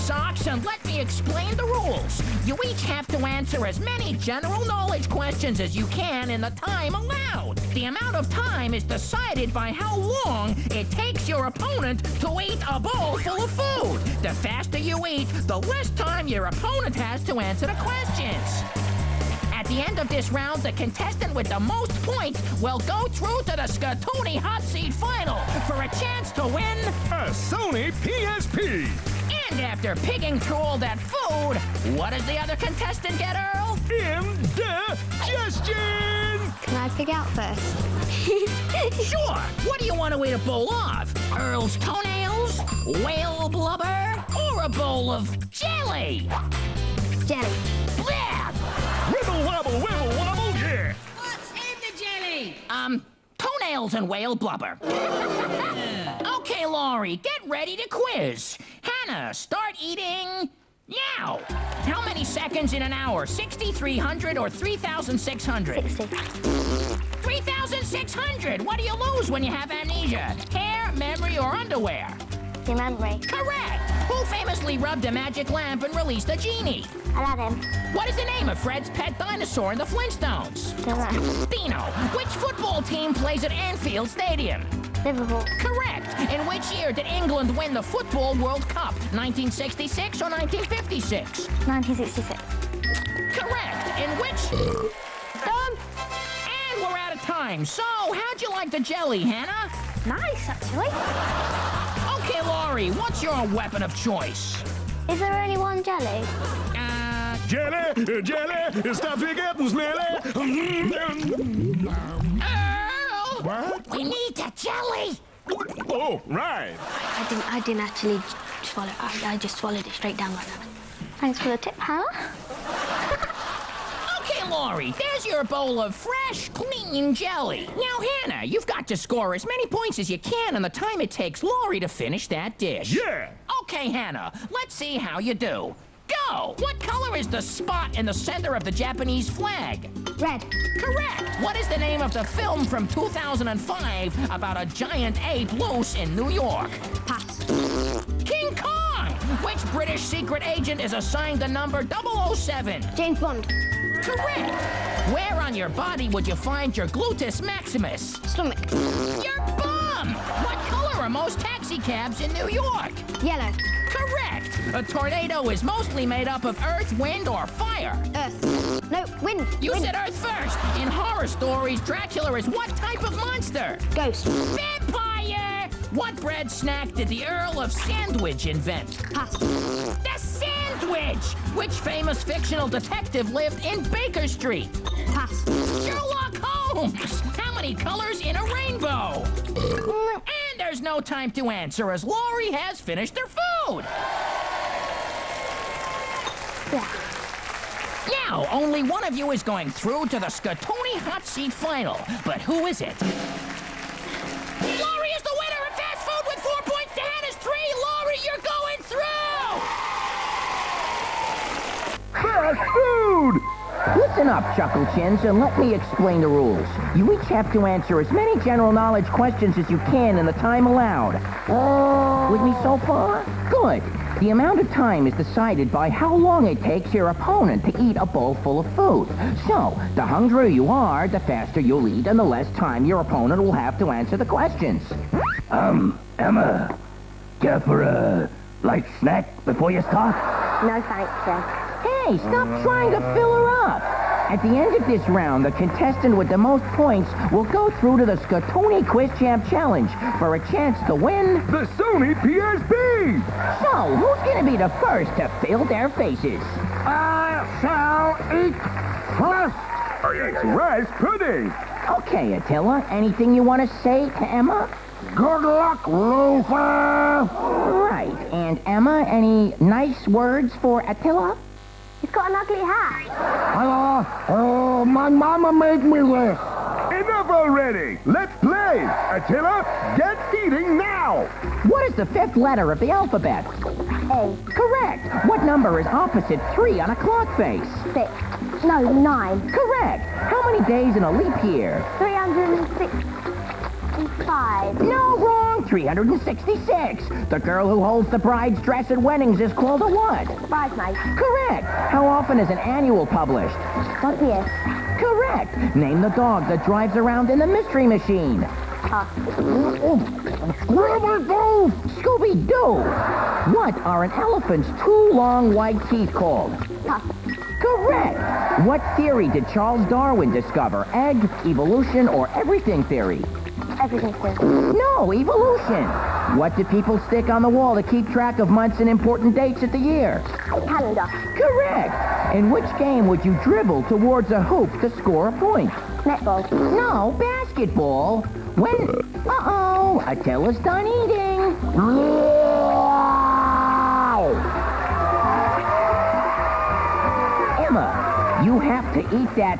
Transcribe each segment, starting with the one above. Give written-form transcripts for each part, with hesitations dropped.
socks and let me explain the rules. You each have to answer as many general knowledge questions as you can in the time allowed. The amount of time is decided by how long it takes your opponent to eat a bowl full of food. The faster you eat, the less time your opponent has to answer the questions. At the end of this round, the contestant with the most points will go through to the Skatoony Hot Seat Final for a chance to win a Sony PSP. And after pigging through all that food, what does the other contestant get, Earl? Indigestion! Can I pig out first? Sure. What do you want to eat a bowl of? Earl's toenails, whale blubber, or a bowl of jelly? Jelly. Bleh! Wibble wobble, yeah! What's in the jelly? Toenails and whale blubber. Okay, Laurie, get ready to quiz. Hannah, start eating now. How many seconds in an hour? 60, 300, or 3,600? 60. 3,600! What do you lose when you have amnesia? Hair, memory, or underwear? Your memory. Correct! Who famously rubbed a magic lamp and released a genie? Aladdin. What is the name of Fred's pet dinosaur in the Flintstones? Don't know. Dino. Which football team plays at Anfield Stadium? Liverpool. Correct. In which year did England win the Football World Cup? 1966 or 1956? 1966. Correct. In which... Done. And we're out of time. So, how'd you like the jelly, Hannah? Nice, actually. Okay, Laurie, what's your weapon of choice? Is there only one jelly? Jelly, stop getting smelly. Earl! What? We need the jelly! Oh, right. I didn't actually swallow it. I just swallowed it straight down like that. Thanks for the tip, Hannah. Okay, Laurie, there's your bowl of fresh, clean jelly. Now, Hannah, you've got to score as many points as you can in the time it takes Laurie to finish that dish. Yeah. Okay, Hannah, let's see how you do. Go! What color is the spot in the center of the Japanese flag? Red. Correct! What is the name of the film from 2005 about a giant ape loose in New York? Pass. King Kong! Which British secret agent is assigned the number 007? James Bond. Correct! Where on your body would you find your gluteus maximus? Stomach. Your bum! What color are most taxi cabs in New York? Yellow. Correct! A tornado is mostly made up of earth, wind, or fire. Earth. No, wind. You wind. said earth first. In horror stories, Dracula is what type of monster? Ghost. Vampire! What bread snack did the Earl of Sandwich invent? Pass. The sandwich! Which famous fictional detective lived in Baker Street? Pass. Sherlock Holmes! How many colors in a rainbow? And there's no time to answer as Laurie has finished her food. Yeah. Now, only one of you is going through to the Skatoony Hot Seat Final. But who is it? Laurie is the winner of fast food with 4 points to Hannah's 3. Laurie, you're going through! Fast food! Listen up, Chuckle Chins, and let me explain the rules. You each have to answer as many general knowledge questions as you can in the time allowed. With me so far? Good. The amount of time is decided by how long it takes your opponent to eat a bowl full of food. So, the hungrier you are, the faster you'll eat and the less time your opponent will have to answer the questions. Emma, care for a light snack before you start? No thanks, Jen. Hey, stop trying to fill her up. At the end of this round, the contestant with the most points will go through to the Skatoony Quiz Champ Challenge for a chance to win The Sony PSP! So, who's gonna be the first to fill their faces? I shall eat first. It's rice pudding! Okay, Attila, anything you want to say to Emma? Good luck, loafer. Right, and Emma, any nice words for Attila? He's got an ugly hat. Oh, my mama made me this. Enough already! Let's play! Attila, get eating now! What is the fifth letter of the alphabet? A. Correct. What number is opposite 3 on a clock face? 6. No, 9. Correct. How many days in a leap year? 365. No, wrong. 366. The girl who holds the bride's dress at weddings is called a what? Bridesmaid. Correct. How often is an annual published? Once a year. Correct. Name the dog that drives around in the Mystery Machine. Pass. Scooby-Doo! Scooby-Doo! What are an elephant's two long white teeth called? Pass. Correct. What theory did Charles Darwin discover? Egg, evolution, or everything theory? Everything's good. No, evolution. What do people stick on the wall to keep track of months and important dates of the year? Calendar. Correct. In which game would you dribble towards a hoop to score a point? Netball. No, basketball. When... Uh-oh, Attila's done eating. Emma, you have to eat that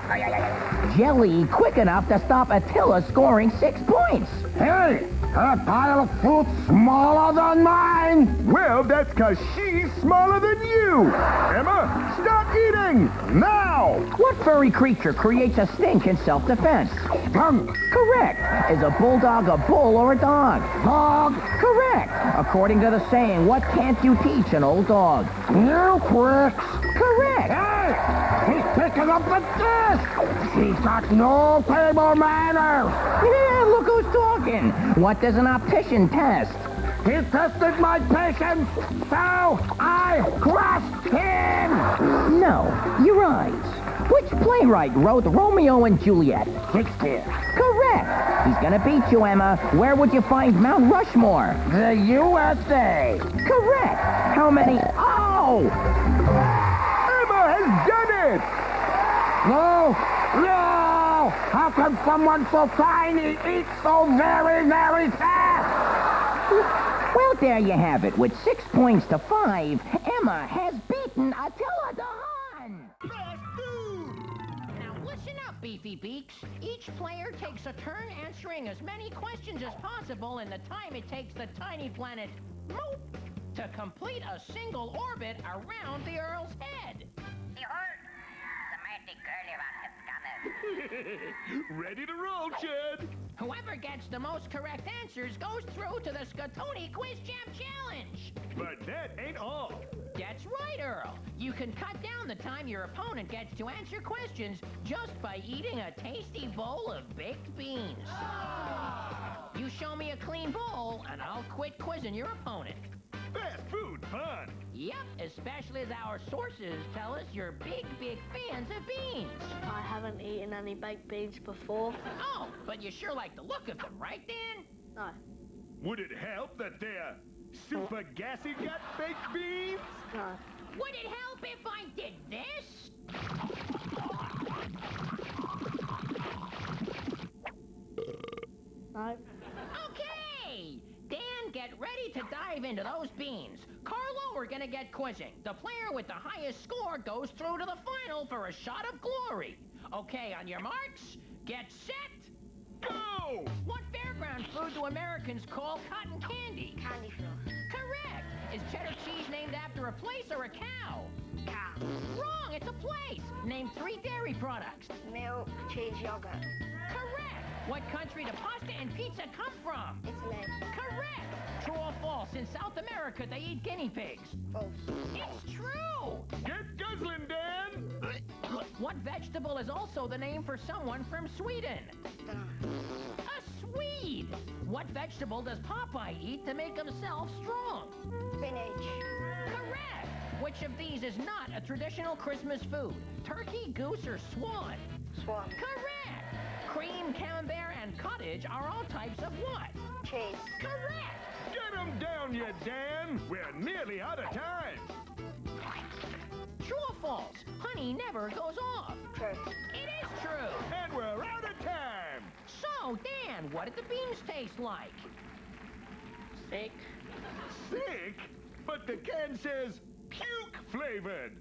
jelly quick enough to stop Attila scoring 6 points. Hey, her pile of fruit smaller than mine. Well, that's because she's smaller than you. Emma, stop eating now. What furry creature creates a stink in self-defense? Skunk. Correct. Is a bulldog a bull or a dog? Dog. Correct. According to the saying, what can't you teach an old dog? New quicks. Correct. Hey, she's picking up the dish. She's got no table manners. Yeah, look who's talking. What does an optician test? He tested my patience, so I crushed him. No, your eyes. Which playwright wrote Romeo and Juliet? Shakespeare. Correct. He's gonna beat you, Emma. Where would you find Mount Rushmore? The USA. Correct. How many... Oh! Emma has done it. No, no! How can someone so tiny eat so very, very fast? Well, there you have it. With 6 points to 5, Emma has beaten Attila the Hun. Fast food! Now listen up, Beefy Beaks. Each player takes a turn answering as many questions as possible in the time it takes the tiny planet Moop to complete a single orbit around the Earl's head. Ready to roll, Chad. Whoever gets the most correct answers goes through to the Skatoony Quiz Champ Challenge. But that ain't all. That's right, Earl. You can cut down the time your opponent gets to answer questions just by eating a tasty bowl of baked beans. You show me a clean bowl, and I'll quit quizzing your opponent. Fast food fun. Yep, especially as our sources tell us you're big, big fans of beans. I haven't eaten any baked beans before. Oh, but you sure like the look of them, right, Dan? No. Would it help that they're super gassy gut baked beans? No. Would it help if I did this? No. Okay! Dan, get ready to dive into those beans. Carlo, we're gonna get quizzing. The player with the highest score goes through to the final for a shot of glory. Okay, on your marks, get set, Go! What fairground food do Americans call cotton candy? Candy floss. Correct. Is cheddar cheese named after a place or a cow? Cow. Wrong, it's a place. Name 3 dairy products. Milk, cheese, yogurt. Correct. What country do pasta and pizza come from? Italy. Correct. True or false? In South America, they eat guinea pigs. False. It's true. Get guzzling, Dan! What vegetable is also the name for someone from Sweden? A Swede. What vegetable does Popeye eat to make himself strong? Spinach. Correct. Which of these is not a traditional Christmas food? Turkey, goose, or swan? Swan. Correct. Cream, camembert, and cottage are all types of what? Cheese. Correct. Get 'em down, you Dan! We're nearly out of time! True or false? Honey never goes off. True. It is true. And we're out of time! So, Dan, what did the beans taste like? Sick. Sick? But the can says puke flavored!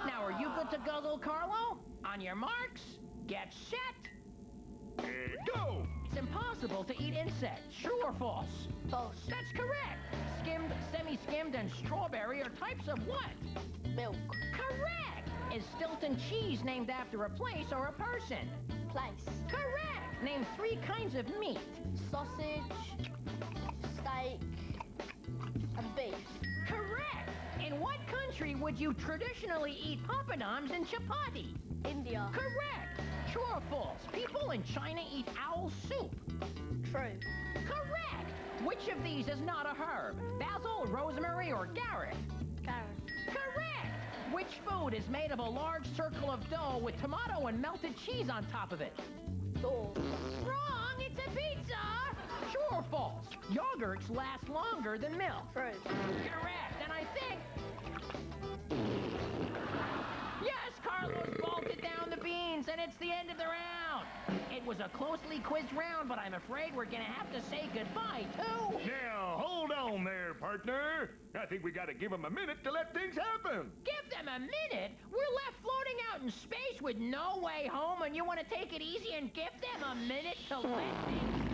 Now, are you good to go, little Carlo? On your marks, get set. Go! It's impossible to eat insects. True or false? False. That's correct. Skimmed, semi-skimmed, and strawberry are types of what? Milk. Correct. Is Stilton cheese named after a place or a person? Place. Correct. Name 3 kinds of meat. Sausage. Like a beef. Correct! In what country would you traditionally eat papadums and chapati? India. Correct! True or false? People in China eat owl soup. True. Correct! Which of these is not a herb? Basil, rosemary, or garlic? Carrot. Correct! Which food is made of a large circle of dough with tomato and melted cheese on top of it? Door. Wrong! It's a pizza! True or false? Yogurts last longer than milk. True. Correct, and I think... Yes, Carlos bolted down the beans, and it's the end of the round. It was a closely quizzed round, but I'm afraid we're gonna have to say goodbye, too. Now, hold on there, partner. I think we gotta give them a minute to let things happen. Give them a minute? We're left floating out in space with no way home, and you want to take it easy and give them a minute to let things